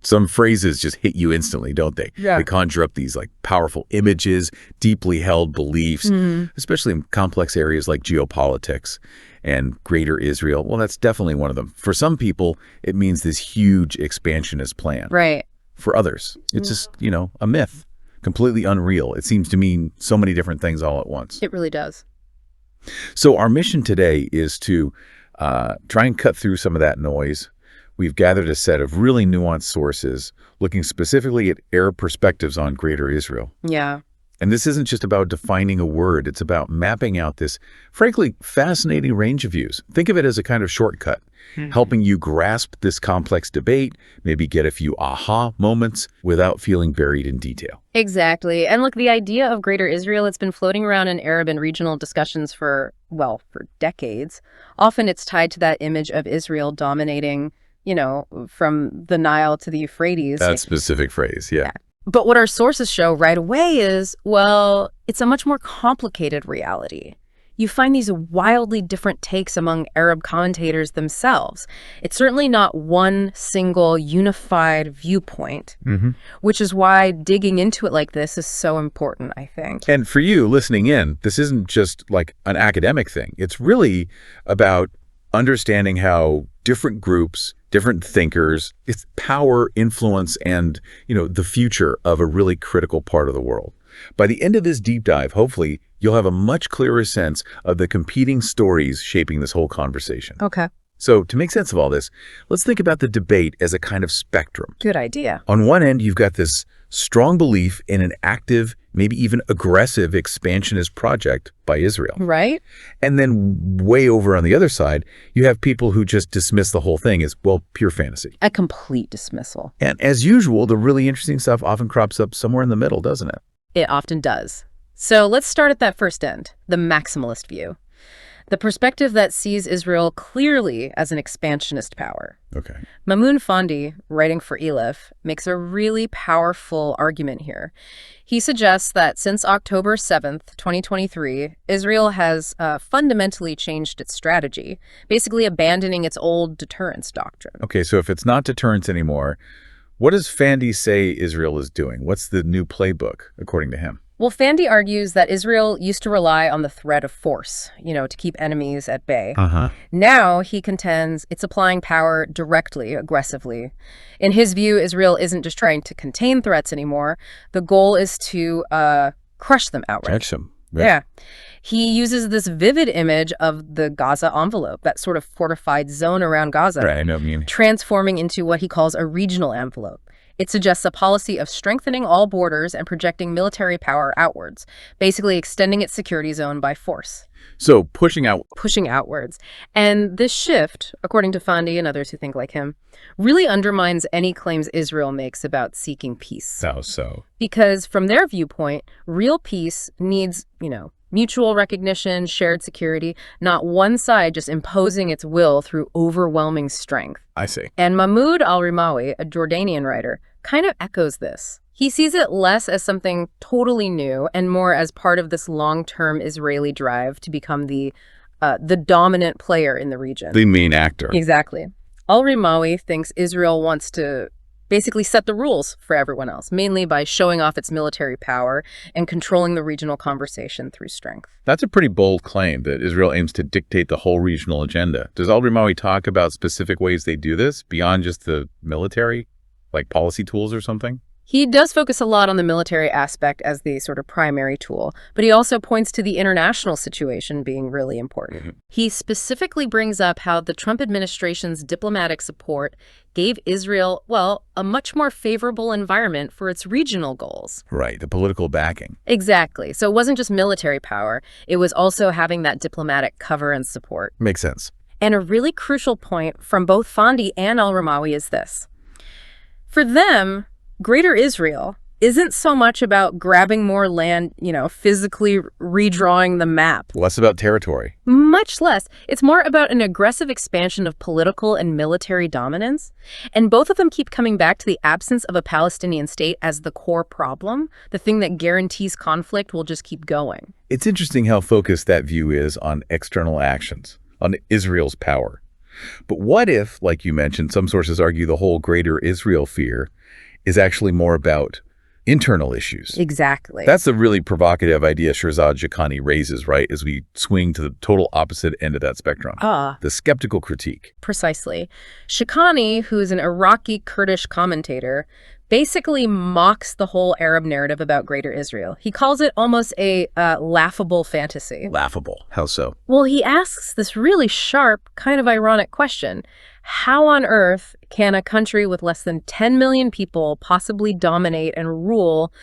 Some phrases just hit you instantly, don't they? Yeah. They conjure up these like powerful images, deeply held beliefs, especially in complex areas like geopolitics and Greater Israel. Well, that's definitely one of them. For some people, it means this huge expansionist plan. Right. For others, it's just, a myth, completely unreal. It seems to mean so many different things all at once. It really does. So our mission today is to try and cut through some of that noise. We've gathered a set of really nuanced sources looking specifically at Arab perspectives on Greater Israel. Yeah. And this isn't just about defining a word. It's about mapping out this, frankly, fascinating range of views. Think of it as a kind of shortcut, helping you grasp this complex debate, maybe get a few aha moments without feeling buried in detail. Exactly. And look, the idea of Greater Israel, it's been floating around in Arab and regional discussions for decades. Often it's tied to that image of Israel dominating, from the Nile to the Euphrates. That specific phrase, yeah. But what our sources show right away is, it's a much more complicated reality. You find these wildly different takes among Arab commentators themselves. It's certainly not one single unified viewpoint, which is why digging into it like this is so important, I think. And for you listening in, this isn't just like an academic thing. It's really about understanding how different groups, different thinkers, it's power, influence, and, the future of a really critical part of the world. By the end of this deep dive, hopefully, you'll have a much clearer sense of the competing stories shaping this whole conversation. Okay. So to make sense of all this, let's think about the debate as a kind of spectrum. Good idea. On one end, you've got this strong belief in an active, maybe even aggressive expansionist project by Israel. Right. And then way over on the other side, you have people who just dismiss the whole thing as, pure fantasy. A complete dismissal. And as usual, the really interesting stuff often crops up somewhere in the middle, doesn't it? It often does. So let's start at that first end, the maximalist view. The perspective that sees Israel clearly as an expansionist power. Okay. Mamoun Fondi, writing for Elif, makes a really powerful argument here. He suggests that since October 7th, 2023, Israel has fundamentally changed its strategy, basically abandoning its old deterrence doctrine. Okay, so if it's not deterrence anymore, what does Fondi say Israel is doing? What's the new playbook, according to him? Well, Fondi argues that Israel used to rely on the threat of force, to keep enemies at bay. Now, he contends, it's applying power directly, aggressively. In his view, Israel isn't just trying to contain threats anymore. The goal is to crush them outright. Crush them. Yeah. He uses this vivid image of the Gaza envelope, that sort of fortified zone around Gaza, Right, I know what you mean. transforming into what he calls a regional envelope. It suggests a policy of strengthening all borders and projecting military power outwards, basically extending its security zone by force. So pushing outwards. And this shift, according to Fondi and others who think like him, really undermines any claims Israel makes about seeking peace. How so? Because from their viewpoint, real peace needs, mutual recognition, shared security, not one side just imposing its will through overwhelming strength. I see. And Mahmoud al-Rimawi, a Jordanian writer, kind of echoes this. He sees it less as something totally new and more as part of this long-term Israeli drive to become the dominant player in the region. The main actor. Exactly. Al-Rimawi thinks Israel wants to basically set the rules for everyone else, mainly by showing off its military power and controlling the regional conversation through strength. That's a pretty bold claim that Israel aims to dictate the whole regional agenda. Does al-Rimawi talk about specific ways they do this beyond just the military, like policy tools or something? He does focus a lot on the military aspect as the sort of primary tool, but he also points to the international situation being really important. He specifically brings up how the Trump administration's diplomatic support gave Israel, a much more favorable environment for its regional goals. Right, the political backing. Exactly. So it wasn't just military power, it was also having that diplomatic cover and support. Makes sense. And a really crucial point from both Fondi and al-Rimawi is this. For them, Greater Israel isn't so much about grabbing more land, physically redrawing the map. Less about territory. Much less. It's more about an aggressive expansion of political and military dominance. And both of them keep coming back to the absence of a Palestinian state as the core problem, the thing that guarantees conflict will just keep going. It's interesting how focused that view is on external actions, on Israel's power. But what if, like you mentioned, some sources argue the whole greater Israel fear is actually more about internal issues? Exactly. That's a really provocative idea Shirzad Jakhani raises, right, as we swing to the total opposite end of that spectrum. The skeptical critique. Precisely. Shikani, who's an Iraqi Kurdish commentator, basically mocks the whole Arab narrative about Greater Israel. He calls it almost a laughable fantasy. Laughable. How so? Well, he asks this really sharp, kind of ironic question. How on earth can a country with less than 10 million people possibly dominate and rule,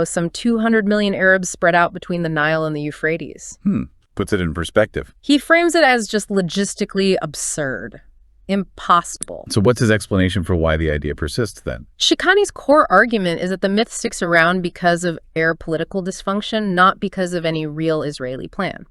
some 200 million Arabs spread out between the Nile and the Euphrates? Puts it in perspective. He frames it as just logistically absurd. Impossible. So what's his explanation for why the idea persists then? Shikani's core argument is that the myth sticks around because of Arab political dysfunction, not because of any real Israeli plan.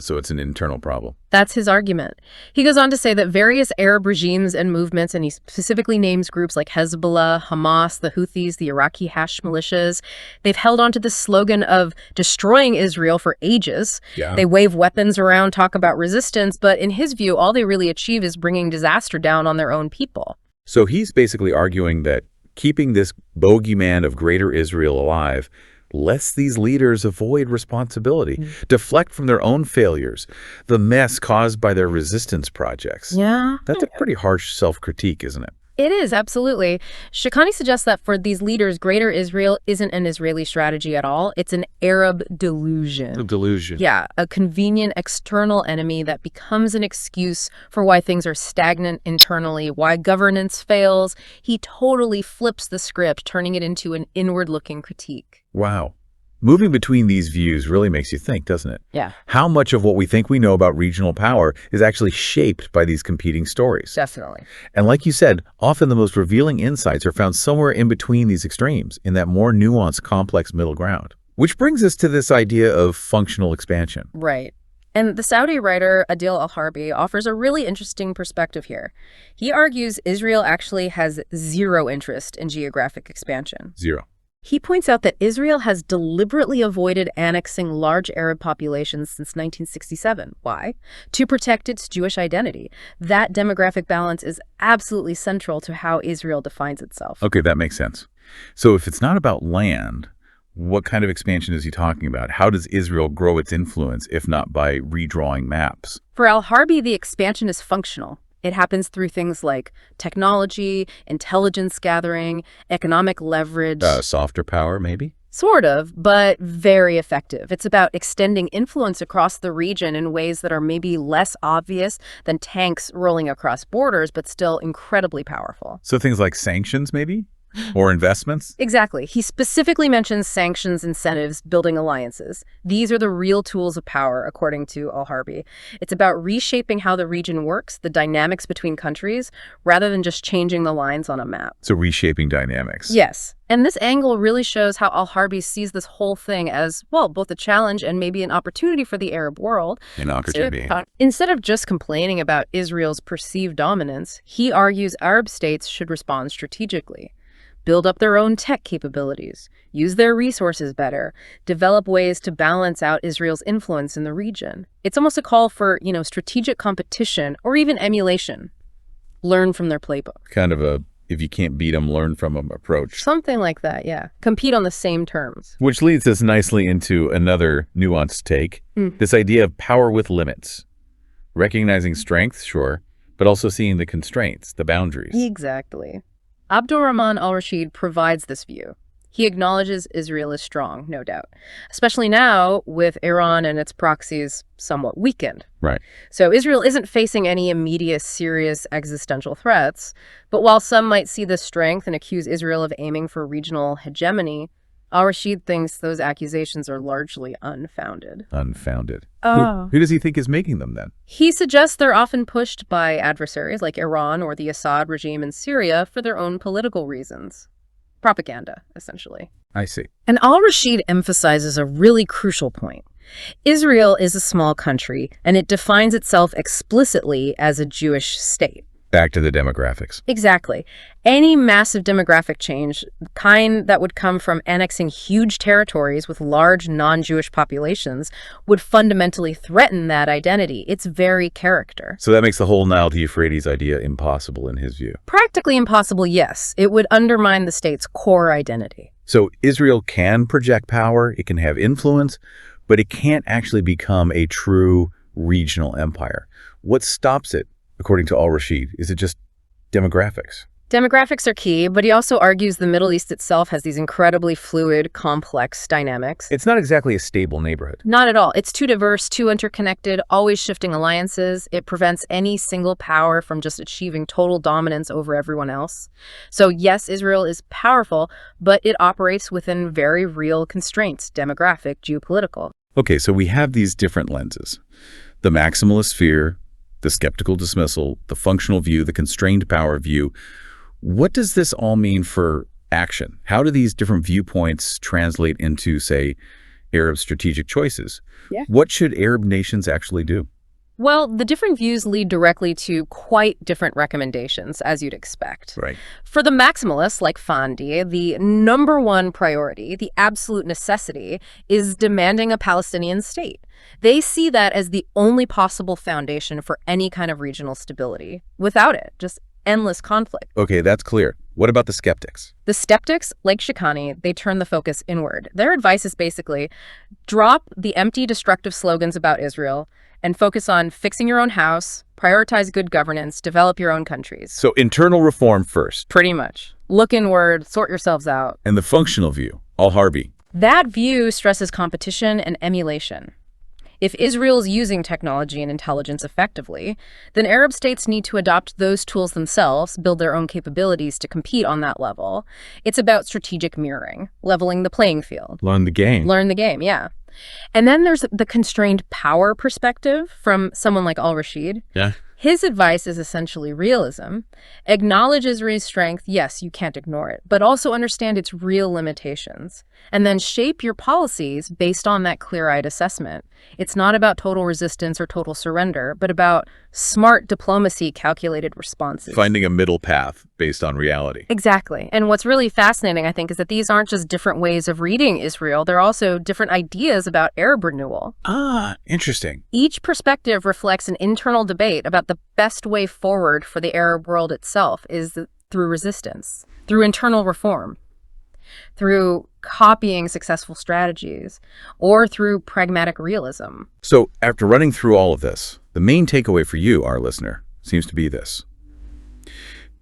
So it's an internal problem. That's his argument. He goes on to say that various Arab regimes and movements, and he specifically names groups like Hezbollah, Hamas, the Houthis, the Iraqi Hashd militias, they've held on to the slogan of destroying Israel for ages. Yeah. They wave weapons around, talk about resistance, but in his view, all they really achieve is bringing disaster down on their own people. So he's basically arguing that keeping this bogeyman of Greater Israel alive lets these leaders avoid responsibility, deflect from their own failures, the mess caused by their resistance projects. Yeah. That's a pretty harsh self-critique, isn't it? It is, absolutely. Shikani suggests that for these leaders, Greater Israel isn't an Israeli strategy at all. It's an Arab delusion. A delusion. Yeah, a convenient external enemy that becomes an excuse for why things are stagnant internally, why governance fails. He totally flips the script, turning it into an inward-looking critique. Wow. Moving between these views really makes you think, doesn't it? Yeah. How much of what we think we know about regional power is actually shaped by these competing stories? Definitely. And like you said, often the most revealing insights are found somewhere in between these extremes, in that more nuanced, complex middle ground. Which brings us to this idea of functional expansion. Right. And the Saudi writer Adil al-Harbi offers a really interesting perspective here. He argues Israel actually has zero interest in geographic expansion. Zero. He points out that Israel has deliberately avoided annexing large Arab populations since 1967. Why? To protect its Jewish identity. That demographic balance is absolutely central to how Israel defines itself. Okay, that makes sense. So if it's not about land, what kind of expansion is he talking about? How does Israel grow its influence, if not by redrawing maps? For al-Harbi, the expansion is functional. It happens through things like technology, intelligence gathering, economic leverage. Softer power, maybe? Sort of, but very effective. It's about extending influence across the region in ways that are maybe less obvious than tanks rolling across borders, but still incredibly powerful. So things like sanctions, maybe? Or investments? Exactly. He specifically mentions sanctions, incentives, building alliances. These are the real tools of power, according to al-Harbi. It's about reshaping how the region works, the dynamics between countries, rather than just changing the lines on a map. So reshaping dynamics. Yes. And this angle really shows how al-Harbi sees this whole thing as, well, both a challenge and maybe an opportunity for the Arab world. An opportunity. Instead of just complaining about Israel's perceived dominance, he argues Arab states should respond strategically. Build up their own tech capabilities, use their resources better, develop ways to balance out Israel's influence in the region. It's almost a call for, strategic competition or even emulation. Learn from their playbook. Kind of a, if you can't beat them, learn from them approach. Something like that, yeah. Compete on the same terms. Which leads us nicely into another nuanced take, this idea of power with limits. Recognizing strength, sure, but also seeing the constraints, the boundaries. Exactly. Abdurrahman al-Rashid provides this view. He acknowledges Israel is strong, no doubt, especially now with Iran and its proxies somewhat weakened. Right. So Israel isn't facing any immediate serious existential threats, but while some might see this strength and accuse Israel of aiming for regional hegemony, al-Rashid thinks those accusations are largely unfounded. Unfounded. Oh. Who does he think is making them then? He suggests they're often pushed by adversaries like Iran or the Assad regime in Syria for their own political reasons. Propaganda, essentially. I see. And al-Rashid emphasizes a really crucial point. Israel is a small country, and it defines itself explicitly as a Jewish state. Back to the demographics. Exactly. Any massive demographic change, the kind that would come from annexing huge territories with large non-Jewish populations, would fundamentally threaten that identity, its very character. So that makes the whole Nile to Euphrates idea impossible in his view. Practically impossible, yes. It would undermine the state's core identity. So Israel can project power, it can have influence, but it can't actually become a true regional empire. What stops it, according to al-Rashid? Is it just demographics? Demographics are key, but he also argues the Middle East itself has these incredibly fluid, complex dynamics. It's not exactly a stable neighborhood. Not at all. It's too diverse, too interconnected, always shifting alliances. It prevents any single power from just achieving total dominance over everyone else. So yes, Israel is powerful, but it operates within very real constraints, demographic, geopolitical. Okay, so we have these different lenses. The maximalist fear, the skeptical dismissal, the functional view, the constrained power view. What does this all mean for action? How do these different viewpoints translate into, say, Arab strategic choices? Yeah. What should Arab nations actually do? Well, the different views lead directly to quite different recommendations, as you'd expect. Right. For the maximalists, like Fandi, the number one priority, the absolute necessity, is demanding a Palestinian state. They see that as the only possible foundation for any kind of regional stability. Without it, just endless conflict. Okay, that's clear. What about the skeptics? The skeptics, like Shikani, they turn the focus inward. Their advice is basically drop the empty, destructive slogans about Israel and focus on fixing your own house, prioritize good governance, develop your own countries. So internal reform first. Pretty much. Look inward, sort yourselves out. And the functional view, al-Harbi. That view stresses competition and emulation. If Israel's using technology and intelligence effectively, then Arab states need to adopt those tools themselves, build their own capabilities to compete on that level. It's about strategic mirroring, leveling the playing field. Learn the game. Learn the game, yeah. And then there's the constrained power perspective from someone like al-Rashid. Yeah. His advice is essentially realism. Acknowledge Israel's strength, yes, you can't ignore it, but also understand its real limitations. And then shape your policies based on that clear-eyed assessment. It's not about total resistance or total surrender, but about smart diplomacy, calculated responses. Finding a middle path based on reality. Exactly. And what's really fascinating, I think, is that these aren't just different ways of reading Israel. They're also different ideas about Arab renewal. Ah, interesting. Each perspective reflects an internal debate about the best way forward for the Arab world itself is through resistance, through internal reform, through copying successful strategies, or through pragmatic realism. So after running through all of this, the main takeaway for you, our listener, seems to be this.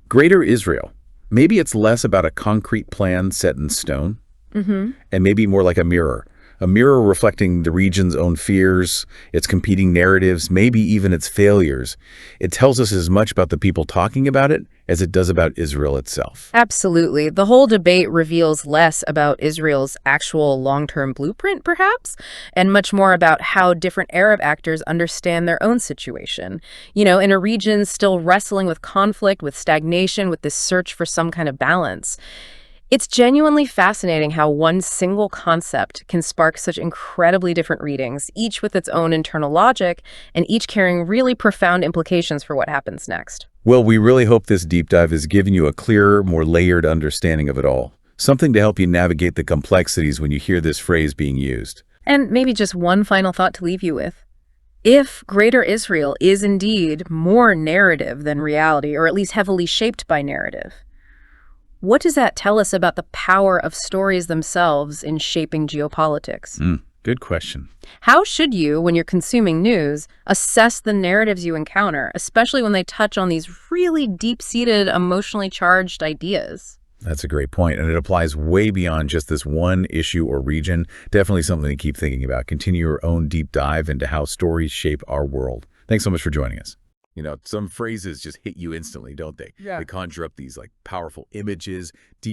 Greater Israel, maybe it's less about a concrete plan set in stone, and maybe more like a mirror reflecting the region's own fears, its competing narratives, maybe even its failures. It tells us as much about the people talking about it as it does about Israel itself. Absolutely. The whole debate reveals less about Israel's actual long-term blueprint, perhaps, and much more about how different Arab actors understand their own situation. You know, in a region still wrestling with conflict, with stagnation, with this search for some kind of balance. It's genuinely fascinating how one single concept can spark such incredibly different readings, each with its own internal logic, and each carrying really profound implications for what happens next. Well, we really hope this deep dive has given you a clearer, more layered understanding of it all. Something to help you navigate the complexities when you hear this phrase being used. And maybe just one final thought to leave you with. If Greater Israel is indeed more narrative than reality, or at least heavily shaped by narrative, what does that tell us about the power of stories themselves in shaping geopolitics? Good question. How should you, when you're consuming news, assess the narratives you encounter, especially when they touch on these really deep-seated, emotionally charged ideas? That's a great point, and it applies way beyond just this one issue or region. Definitely something to keep thinking about. Continue your own deep dive into how stories shape our world. Thanks so much for joining us. You know, some phrases just hit you instantly, don't they? Yeah. They conjure up these like powerful images, deep